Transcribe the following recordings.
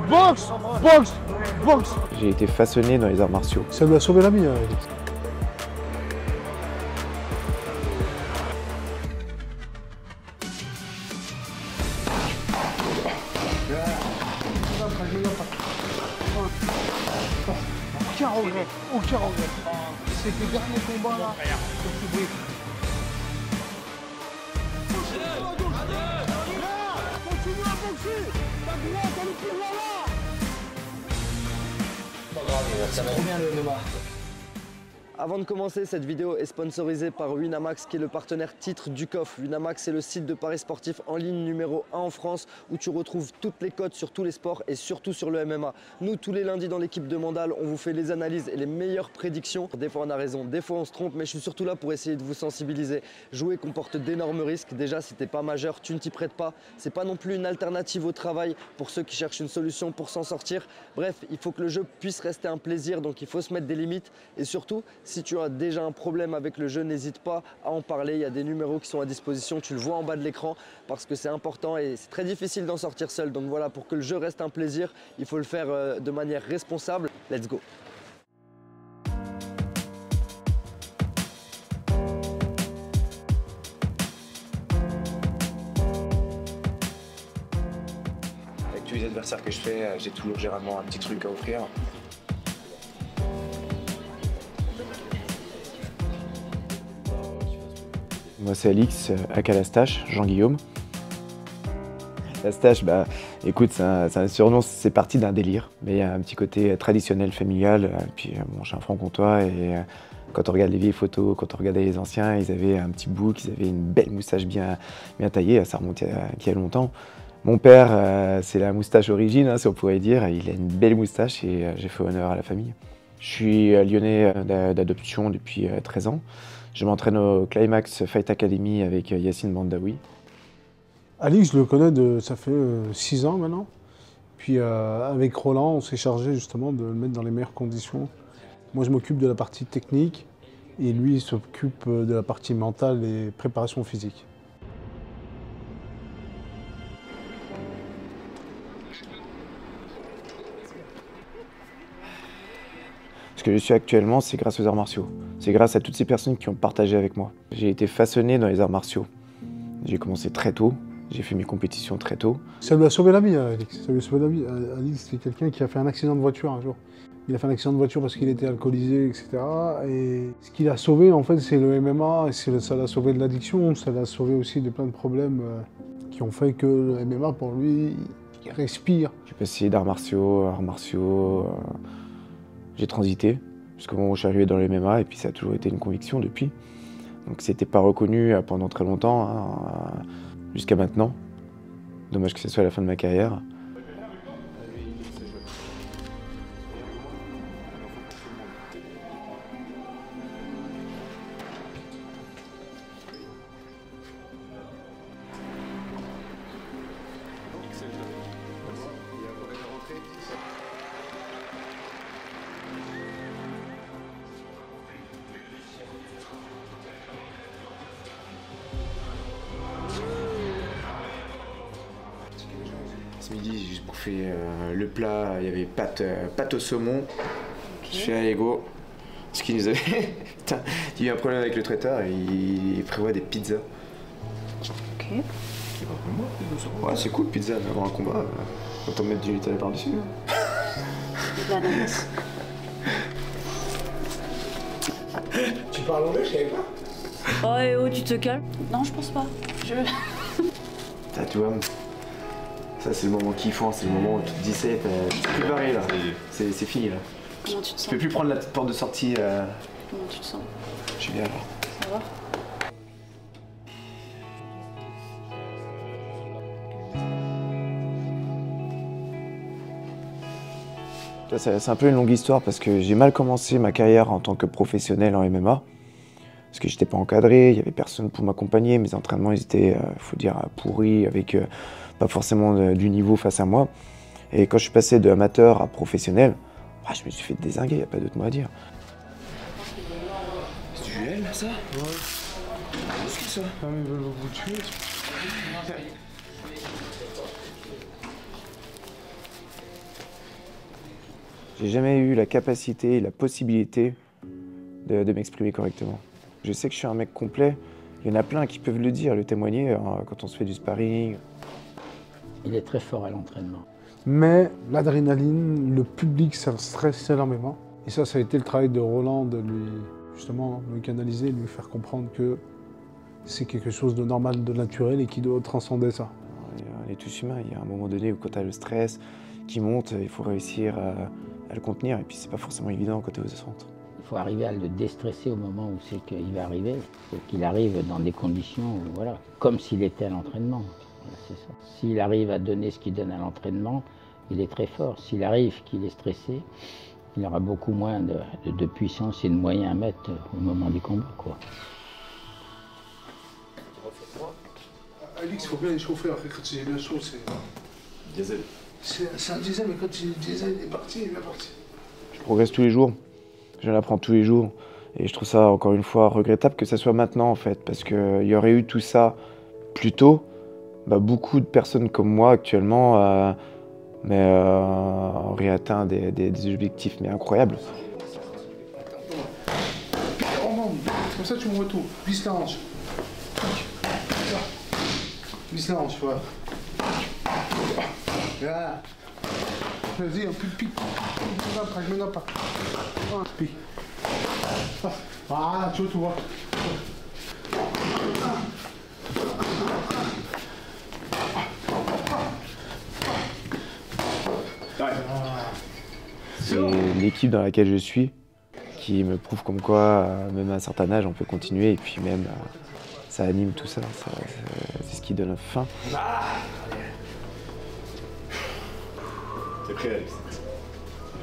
Boxe, boxe, boxe. J'ai été façonné dans les arts martiaux. Ça lui a sauvé la vie, hein. Aucun regret, aucun regret. C'est tes derniers combats là. Continue à boxer. Ta droite, elle est plus là. C'est trop bien le MMA. Avant de commencer, cette vidéo est sponsorisée par Winamax qui est le partenaire titre du COF. Winamax, c'est le site de paris sportifs en ligne numéro 1 en France où tu retrouves toutes les cotes sur tous les sports et surtout sur le MMA. Nous, tous les lundis dans l'équipe de Mandal, on vous fait les analyses et les meilleures prédictions. Des fois on a raison, des fois on se trompe, mais je suis surtout là pour essayer de vous sensibiliser. Jouer comporte d'énormes risques. Déjà, si t'es pas majeur, tu ne t'y prêtes pas. C'est pas non plus une alternative au travail pour ceux qui cherchent une solution pour s'en sortir. Bref, il faut que le jeu puisse rester un plaisir, donc il faut se mettre des limites et surtout, si tu as déjà un problème avec le jeu, n'hésite pas à en parler. Il y a des numéros qui sont à disposition, tu le vois en bas de l'écran parce que c'est important et c'est très difficile d'en sortir seul. Donc voilà, pour que le jeu reste un plaisir, il faut le faire de manière responsable. Let's go! Avec tous les adversaires que je fais, j'ai toujours généralement un petit truc à offrir. Moi c'est Alix, aka Lastache, Jean-Guillaume. Lastache, bah écoute, c'est un surnom, c'est parti d'un délire, mais il y a un petit côté traditionnel, familial. Puis bon, je suis un franc-comtois et quand on regarde les vieilles photos, quand on regardait les anciens, ils avaient un petit bouc, ils avaient une belle moustache bien taillée, ça remonte il y a longtemps. Mon père, c'est la moustache origine, hein, si on pourrait dire, il a une belle moustache et j'ai fait honneur à la famille. Je suis lyonnais d'adoption depuis 13 ans. Je m'entraîne au Climax Fight Academy avec Yacine Bandaoui. Alix, je le connais, ça fait 6 ans maintenant. Puis avec Roland, on s'est chargé justement de le mettre dans les meilleures conditions. Moi, je m'occupe de la partie technique et lui, il s'occupe de la partie mentale et préparation physique. Ce que je suis actuellement, c'est grâce aux arts martiaux. C'est grâce à toutes ces personnes qui ont partagé avec moi. J'ai été façonné dans les arts martiaux. J'ai commencé très tôt, j'ai fait mes compétitions très tôt. Ça lui a sauvé la vie, Alix. Ça lui a sauvé la vie. Alix, c'est quelqu'un qui a fait un accident de voiture un jour. Il a fait un accident de voiture parce qu'il était alcoolisé, etc. Et ce qu'il a sauvé, en fait, c'est le MMA. Et ça l'a sauvé de l'addiction, ça l'a sauvé aussi de plein de problèmes qui ont fait que le MMA, pour lui, il respire. J'ai passé d'arts martiaux, j'ai transité, jusqu'au moment où je suis arrivé dans le MMA, et puis ça a toujours été une conviction depuis. Donc c'était pas reconnu pendant très longtemps, hein, jusqu'à maintenant. Dommage que ce soit à la fin de ma carrière. Ce midi, j'ai bouffé le plat, il y avait pâte au saumon. Okay. Je fais allez go. Ce qui nous avait. Putain, il y a eu un problème avec le traiteur et il prévoit des pizzas. Ok. Ouais, c'est cool pizza, mais avant un combat, autant mettre du Nutella par-dessus. De l'ananas. Tu parles anglais, je savais pas. Oh et oh, tu te calmes? Non, je pense pas. Tu vois, ça c'est le moment kiffant, c'est le moment où tu te dis c'est plus pareil là, c'est fini là. Comment tu te sens? Tu peux plus prendre la porte de sortie. Comment tu te sens? Je suis bien là. Ça va? C'est un peu une longue histoire parce que j'ai mal commencé ma carrière en tant que professionnel en MMA. Parce que j'étais pas encadré, il y avait personne pour m'accompagner, mes entraînements ils étaient, faut dire, pourris, avec pas forcément du niveau face à moi. Et quand je suis passé de amateur à professionnel, bah, je me suis fait dézinguer, il n'y a pas d'autre mot à dire. C'est du GL là ça? Ouais. Qu'est-ce que c'est ça? Ah, ils veulent vous tuer. J'ai jamais eu la capacité, la possibilité de m'exprimer correctement. Je sais que je suis un mec complet. Il y en a plein qui peuvent le dire, le témoigner quand on se fait du sparring. Il est très fort à l'entraînement. Mais l'adrénaline, le public, ça stresse énormément. Et ça a été le travail de Roland, de lui, justement, lui canaliser, lui faire comprendre que c'est quelque chose de normal, de naturel et qui doit transcender ça. On est tous humains. Il y a un moment donné où quand tu as le stress qui monte, il faut réussir à le contenir. Et puis c'est pas forcément évident quand tu es aux centres. Il faut arriver à le déstresser au moment où c'est qu'il va arriver. Il faut qu'il arrive dans des conditions, voilà, comme s'il était à l'entraînement. C'est ça. S'il arrive à donner ce qu'il donne à l'entraînement, il est très fort. S'il arrive qu'il est stressé, il aura beaucoup moins de puissance et de moyens à mettre au moment du combat, quoi. Alix, il faut bien les chauffer. Après, quand c'est bien chaud, c'est... Diesel. C'est un diesel, mais quand le diesel est parti, il est bien parti. Je progresse tous les jours. Je l'apprends tous les jours. Et je trouve ça, encore une fois, regrettable que ça soit maintenant, en fait. Parce qu'il y aurait eu tout ça plus tôt. Beaucoup de personnes comme moi, actuellement, auraient atteint des objectifs incroyables. Comme ça, tu me retournes. Visse la hanche. Visse la hanche, voilà. Voilà. Vas-y, un peu de pique. Maintenant pas. Pique. Voilà, tu vois. C'est l'équipe dans laquelle je suis qui me prouve comme quoi, même à un certain âge, on peut continuer. Et puis même, ça anime tout ça. C'est ce qui donne faim. T'es prêt, Alex?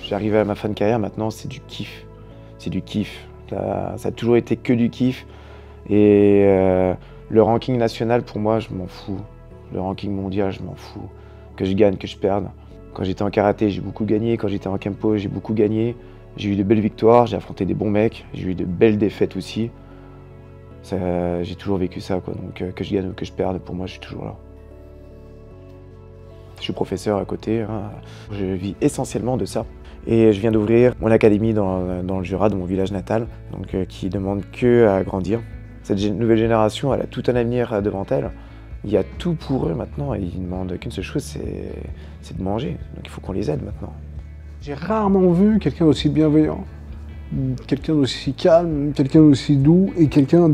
J'arrive à ma fin de carrière, maintenant, c'est du kiff. C'est du kiff. Là, ça a toujours été que du kiff. Et le ranking national, pour moi, je m'en fous. Le ranking mondial, je m'en fous. Que je gagne, que je perde. Quand j'étais en karaté, j'ai beaucoup gagné. Quand j'étais en kempo, j'ai beaucoup gagné. J'ai eu de belles victoires, j'ai affronté des bons mecs. J'ai eu de belles défaites aussi. J'ai toujours vécu ça, quoi. Donc que je gagne ou que je perde, pour moi, je suis toujours là. Je suis professeur à côté. Je vis essentiellement de ça. Et je viens d'ouvrir mon académie dans le Jura, dans mon village natal, donc qui demande que à grandir. Cette nouvelle génération, elle a tout un avenir devant elle. Il y a tout pour eux maintenant et ils ne demandent qu'une seule chose, c'est de manger. Donc il faut qu'on les aide maintenant. J'ai rarement vu quelqu'un d'aussi bienveillant, quelqu'un d'aussi calme, quelqu'un d'aussi doux et quelqu'un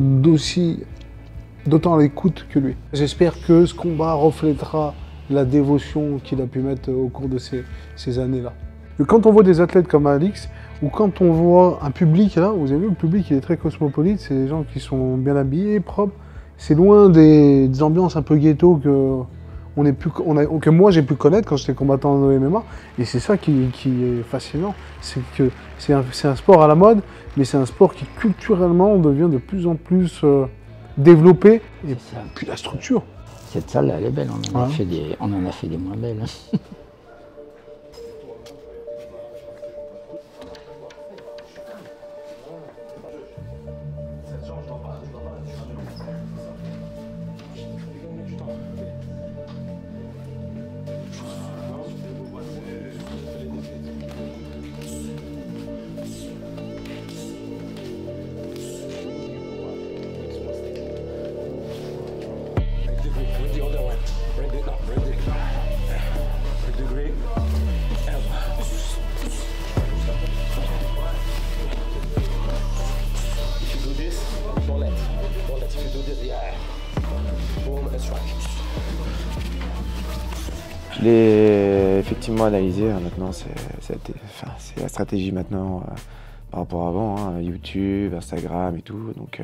d'autant à l'écoute que lui. J'espère que ce combat reflètera la dévotion qu'il a pu mettre au cours de ces années-là. Et quand on voit des athlètes comme Alix, ou quand on voit un public, là, vous avez vu, le public il est très cosmopolite, c'est des gens qui sont bien habillés, propres. C'est loin des ambiances un peu ghetto que moi j'ai pu connaître quand j'étais combattant en MMA. Et c'est ça qui est fascinant, c'est que c'est un sport à la mode, mais c'est un sport qui culturellement devient de plus en plus développé. Et puis la structure. Cette salle, elle est belle, on en a fait des moins belles. Je l'ai effectivement analysé, maintenant c'est la stratégie maintenant par rapport à avant, YouTube, Instagram et tout. Donc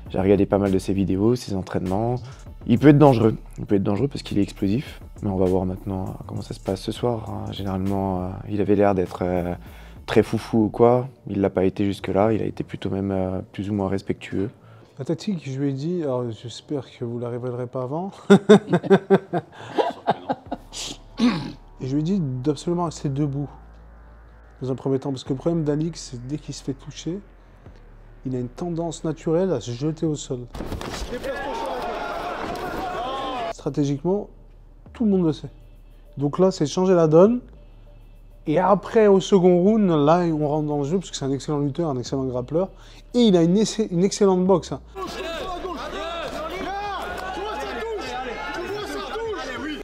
j'ai regardé pas mal de ses vidéos, ses entraînements. Il peut être dangereux parce qu'il est explosif, mais on va voir maintenant comment ça se passe ce soir. Généralement, il avait l'air d'être très foufou ou quoi, il l'a pas été jusque-là, il a été plutôt même plus ou moins respectueux. La tactique, je lui ai dit, alors j'espère que vous ne la révélerez pas avant. Et je lui ai dit d'absolument rester debout, dans un premier temps, parce que le problème d'Alix, c'est dès qu'il se fait toucher, il a une tendance naturelle à se jeter au sol. Stratégiquement, tout le monde le sait. Donc là, c'est changer la donne Et après, au second round, là, on rentre dans le jeu parce que c'est un excellent lutteur, un excellent grappleur. Et il a une excellente boxe. Hein.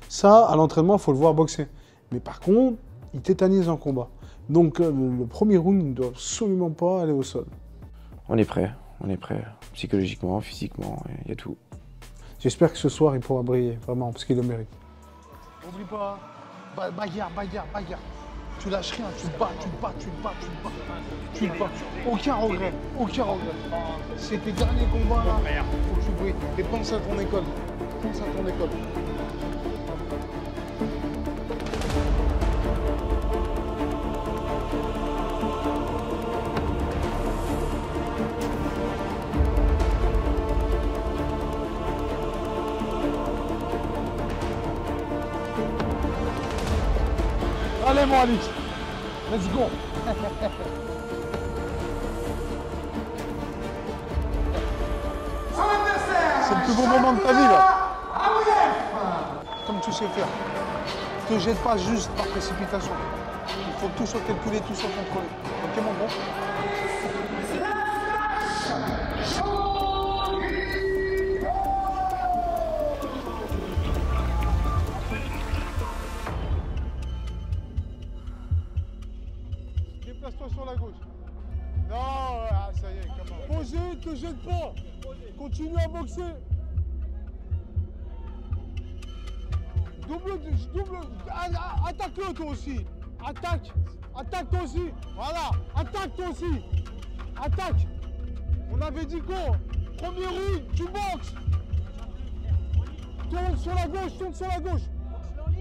Ça, à l'entraînement, il faut le voir boxer. Mais par contre, il tétanise en combat. Donc, le premier round, il ne doit absolument pas aller au sol. On est prêt, psychologiquement, physiquement, il y a tout. J'espère que ce soir, il pourra briller, vraiment, parce qu'il le mérite. N'oublie pas, bagarre. Tu lâches rien, tu le bats. Tu le bats. Aucun regret. C'est tes derniers combats là. Faut que tu brilles. Et pense à ton école. Allez mon Alix, let's go. C'est le plus beau moment de ta vie là. Comme tu sais faire. Ne te jette pas juste par précipitation. Il faut que tout soit calculé, tout soit contrôlé. Ok mon bon? Déplace-toi sur la gauche. Non, ça y est, comment? Posez, ne te jette pas. Continue à boxer. Double, attaque-le toi aussi. Attaque toi aussi. Voilà, attaque toi aussi. Attaque. On avait dit quoi? Premier round, tu boxes. Tourne sur la gauche.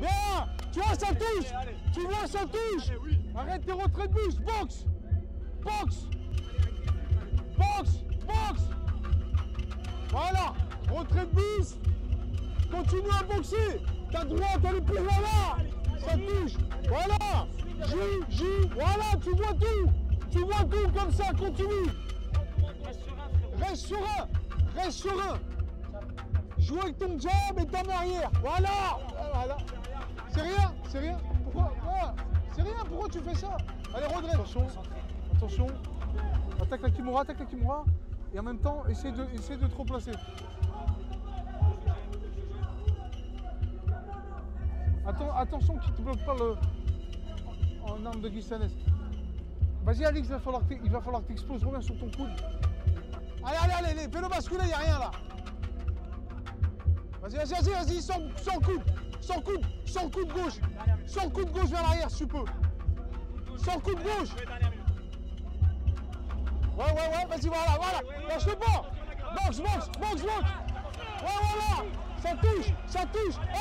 Bien. Tu vois, ça touche. Arrête tes retraits de bus. Boxe. Voilà. Retrait de bus. Continue à boxer. Ta droite, elle est plus là. Ça touche. Voilà. Joue. Voilà, tu vois tout comme ça. Continue. Reste serein. Joue avec ton jab et ta main arrière. Voilà. C'est rien. Pourquoi? C'est rien, pourquoi tu fais ça? Allez, redresse. Attention. Attaque la Kimura. Et en même temps, essaie de te replacer. Attention qu'il ne te bloque pas en arme de Guistanès. Vas-y Alix, il va falloir que tu exploses. Reviens sur ton coude. Allez, fais-le basculer, il n'y a rien là. Vas-y, sans le coude gauche. Sans le coude gauche vers l'arrière si tu peux. Sans le coude gauche. Ouais, vas-y, voilà. Lâche-le pas. Boxe. Ouais, voilà. Ça touche. Oh,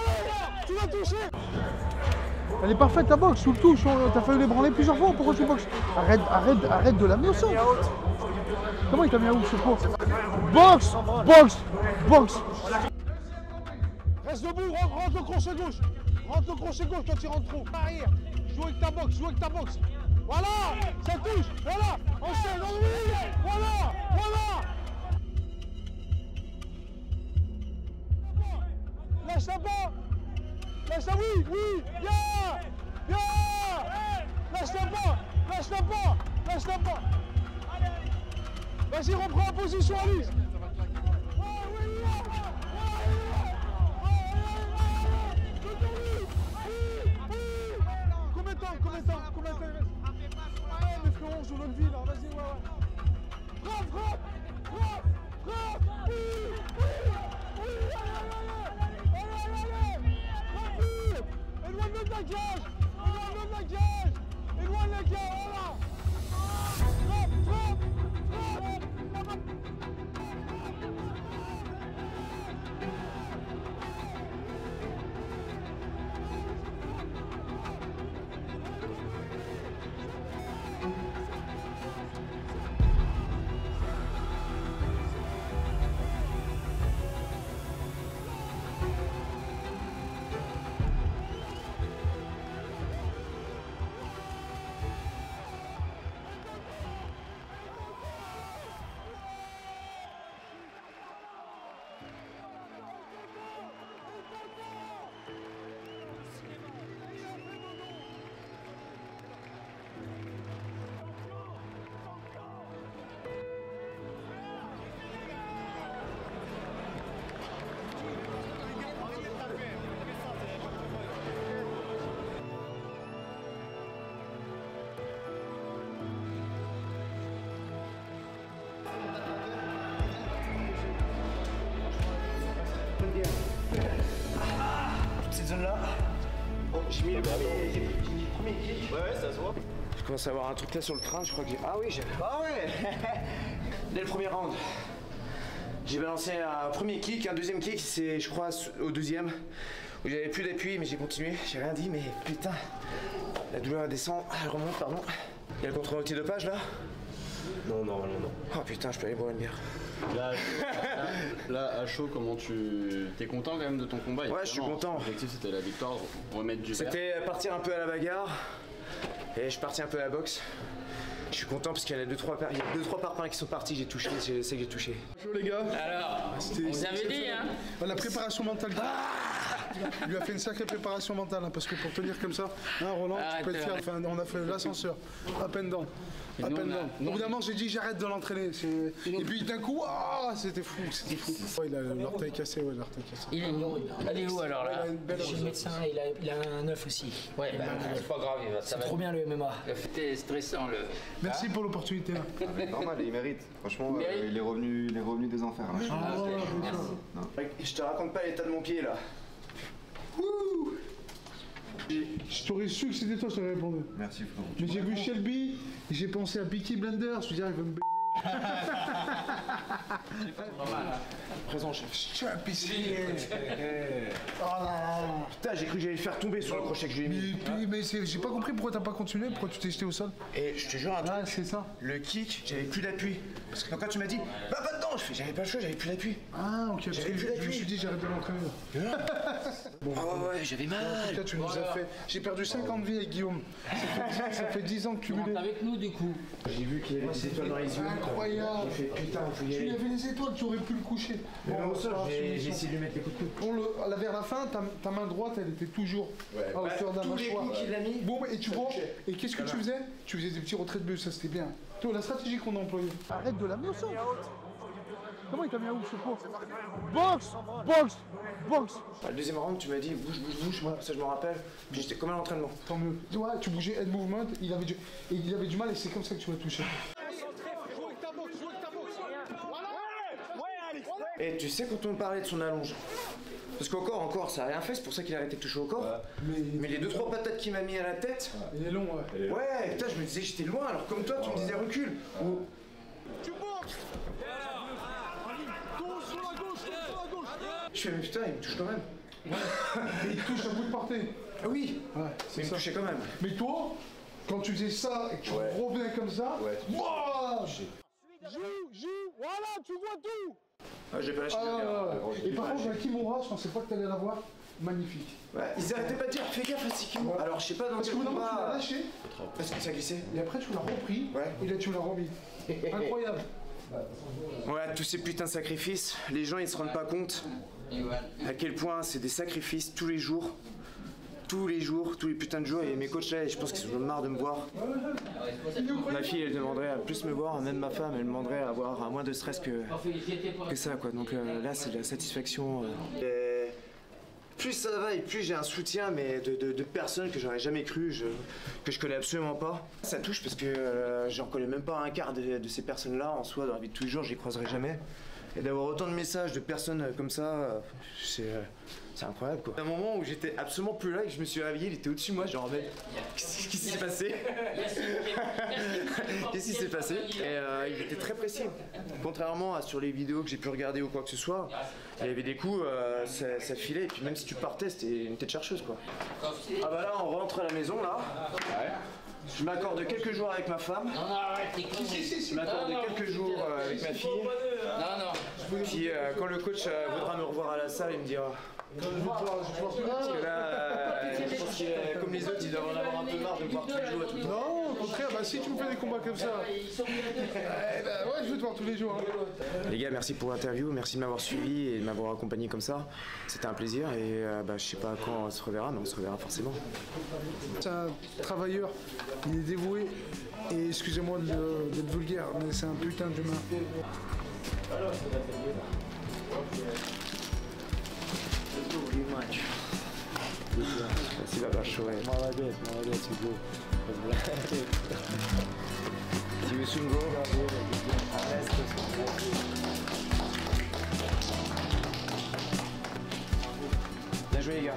tu vas toucher. Elle est parfaite ta boxe, sous le touche. T'as failli l'ébranler plusieurs fois. Pourquoi tu boxes? Arrête de l'amener au sol. Comment il t'a mis à ouf ce pot? Boxe. Reste debout, rentre le crochet gauche quand il rentre trop. Arrière, joue avec ta boxe. Voilà, ça touche, voilà, enchaîne, voilà. Lâche la oui, bien. Lâche la pas. Vas-y, reprends la position, Alice. Combien de temps il reste? Mais frérot, on joue notre vie là, vas-y, ouais. Frappe. Allez. Éloigne-le de la cage, voilà. Frappe. zone là. Oh, j'ai mis le premier kick. Ouais, ça se voit. Je commence à avoir un truc là sur le crâne, je crois que j'ai... Ah oui, j'ai... Ah ouais. Dès le premier round. J'ai balancé un premier kick, un deuxième kick, c'est je crois au deuxième, où j'avais plus d'appui mais j'ai continué, j'ai rien dit mais putain, la douleur descend, elle remonte pardon. Il y a le contrôle antidopage là? Non, normalement non. Oh putain, je peux aller boire une bière. Là, à chaud, comment tu... T'es content quand même de ton combat? Ouais, je suis content. L'objectif c'était la victoire, remettre du vert. C'était partir un peu à la bagarre, et je suis parti un peu à la boxe. Je suis content parce qu'il y en a 2-3 parpaings qui sont partis, j'ai touché, c'est que j'ai touché. Bonjour les gars. Alors, on vous avait dit, hein. La préparation mentale. Il lui a fait une sacrée préparation mentale, hein, parce que pour tenir comme ça, hein, Roland, tu peux le faire. Enfin, on a fait l'ascenseur, up and down. Up and down. Au bout d'un moment, j'ai dit j'arrête de l'entraîner. Et puis d'un coup, c'était fou, c'était fou. Ouais, il a l'orteil cassé, ouais, l'orteil cassé. Il est où alors là? Chez le médecin, il a un œuf aussi. Ouais, c'est pas grave, ça va. Trop bien le MMA. C'était stressant le. Merci pour l'opportunité là. Normal, il mérite. Franchement, il est revenu des enfers. Là. Je te raconte pas l'état de mon pied là. Je t'aurais su que c'était toi, je t'aurais répondu. Merci Florent. Mais j'ai vu Shelby, et j'ai pensé à Peaky Blender, je me dis, il va me Présent chef. Je suis un piscine. Oh là là. Putain, j'ai cru que j'allais le faire tomber sur le crochet que je lui ai mis. Mais j'ai pas compris pourquoi t'as pas continué, pourquoi tu t'es jeté au sol. Et je te jure un truc, c'est ça. le kick, j'avais plus d'appui. Parce que quand tu m'as dit, bah pas dedans, je fais, j'avais pas le choix, j'avais plus d'appui. Ah ok, parce que je me suis dit j'arrête de l'entraîner. Bon, ouais, j'avais mal. Là, tu nous as fait. J'ai perdu 50 vies avec Guillaume. Ça fait 10 ans que tu Monte avec nous du coup. J'ai vu qu'il y avait des étoiles dans les yeux. Incroyable. J'ai fait putain, il faut y Tu aller. lui avais les étoiles, tu aurais pu le coucher. Mais au sol, j'ai essayé de lui mettre les coups de coude. Vers la fin, ta main droite, elle était toujours à hauteur d'un tous les mâchoire. coups qu'il a mis. Bon, et tu vois, et qu'est-ce que tu faisais? Tu faisais des petits retraits de bus, ça c'était bien. Toi, la stratégie qu'on a employée. Arrête de l'amener au sol. Comment il t'a mis à ouf ce pot? Boxe! Boxe! Boxe! Le deuxième round, tu m'as dit bouge, moi, ça je me rappelle. Puis j'étais comme à l'entraînement. Tant mieux. Ouais, tu bougeais head movement, il avait du mal et c'est comme ça que tu l'as touché. Et tu sais quand on parlait de son allonge, parce qu'encore, ça a rien fait, c'est pour ça qu'il a arrêté de toucher au corps. Mais les 2-3 patates qu'il m'a mis à la tête. Il est long, ouais. Ouais, putain, je me disais j'étais loin, alors comme toi, tu me disais recule. Tu boxes! Gauche sur la gauche! Je fais, mais putain, il me touche quand même. Ouais. Mais il touche à bout de portée. Ah oui, Ouais, mais c'est il me ça. touchait quand même. Mais toi, quand tu faisais ça et que tu revenais comme ça, wow. Joue, voilà, tu vois tout. Ah, j'ai pas lâché. Et par contre, la Kimura, je pensais pas que t'allais la voir. Magnifique. Ouais, ils arrêtaient pas de dire, fais gaffe à Sikimo. Alors je sais pas dans Parce quel que maintenant, tu l'as combat. lâché, Parce que ça glissait. et après, tu l'as repris, et là, tu l'as remis. Incroyable. Ouais, tous ces putains de sacrifices, les gens ils se rendent pas compte à quel point c'est des sacrifices tous les jours. Tous les putains de jours, et mes coachs là, je pense qu'ils sont marre de me voir. Ma fille, elle demanderait à plus me voir, même ma femme, elle demanderait à avoir moins de stress que ça, quoi. Donc là, c'est de la satisfaction. Et plus ça va et plus j'ai un soutien, mais de personnes que j'aurais jamais cru, que je connais absolument pas. Ça touche parce que j'en connais même pas un quart de ces personnes-là en soi, dans la vie de tous les jours, je les croiserai jamais. Et d'avoir autant de messages de personnes comme ça, c'est incroyable quoi. À un moment où j'étais absolument plus là et que je me suis réveillé, il était au-dessus de moi, genre mais qu'est-ce qui s'est passé? Qu'est-ce qui s'est passé? Et il était très précis. Contrairement à sur les vidéos que j'ai pu regarder ou quoi que ce soit, il y avait des coups, ça filait et puis même si tu partais, c'était une tête chercheuse quoi. Ah bah là on rentre à la maison là. Je m'accorde quelques jours avec ma femme. Non, arrête, t'es con. Je m'accorde quelques jours avec ma fille. Non. Puis quand le coach voudra me revoir à la salle, il me dira. Parce que là, je pense qu'il est comme les autres, ils doivent en avoir un peu marre de me voir tous les jours et tout. Non, au contraire, bah si tu me fais des combats comme ça, ouais, je veux te voir tous les jours. Hein. Les gars, merci pour l'interview, merci de m'avoir suivi et de m'avoir accompagné comme ça. C'était un plaisir et bah, je sais pas quand on se reverra, mais on se reverra forcément. C'est un travailleur, il est dévoué et excusez-moi d'être vulgaire, mais c'est un putain d'humain. Спасибо большое. Молодец, Hugo. See you soon, bro. Bien joué, les gars.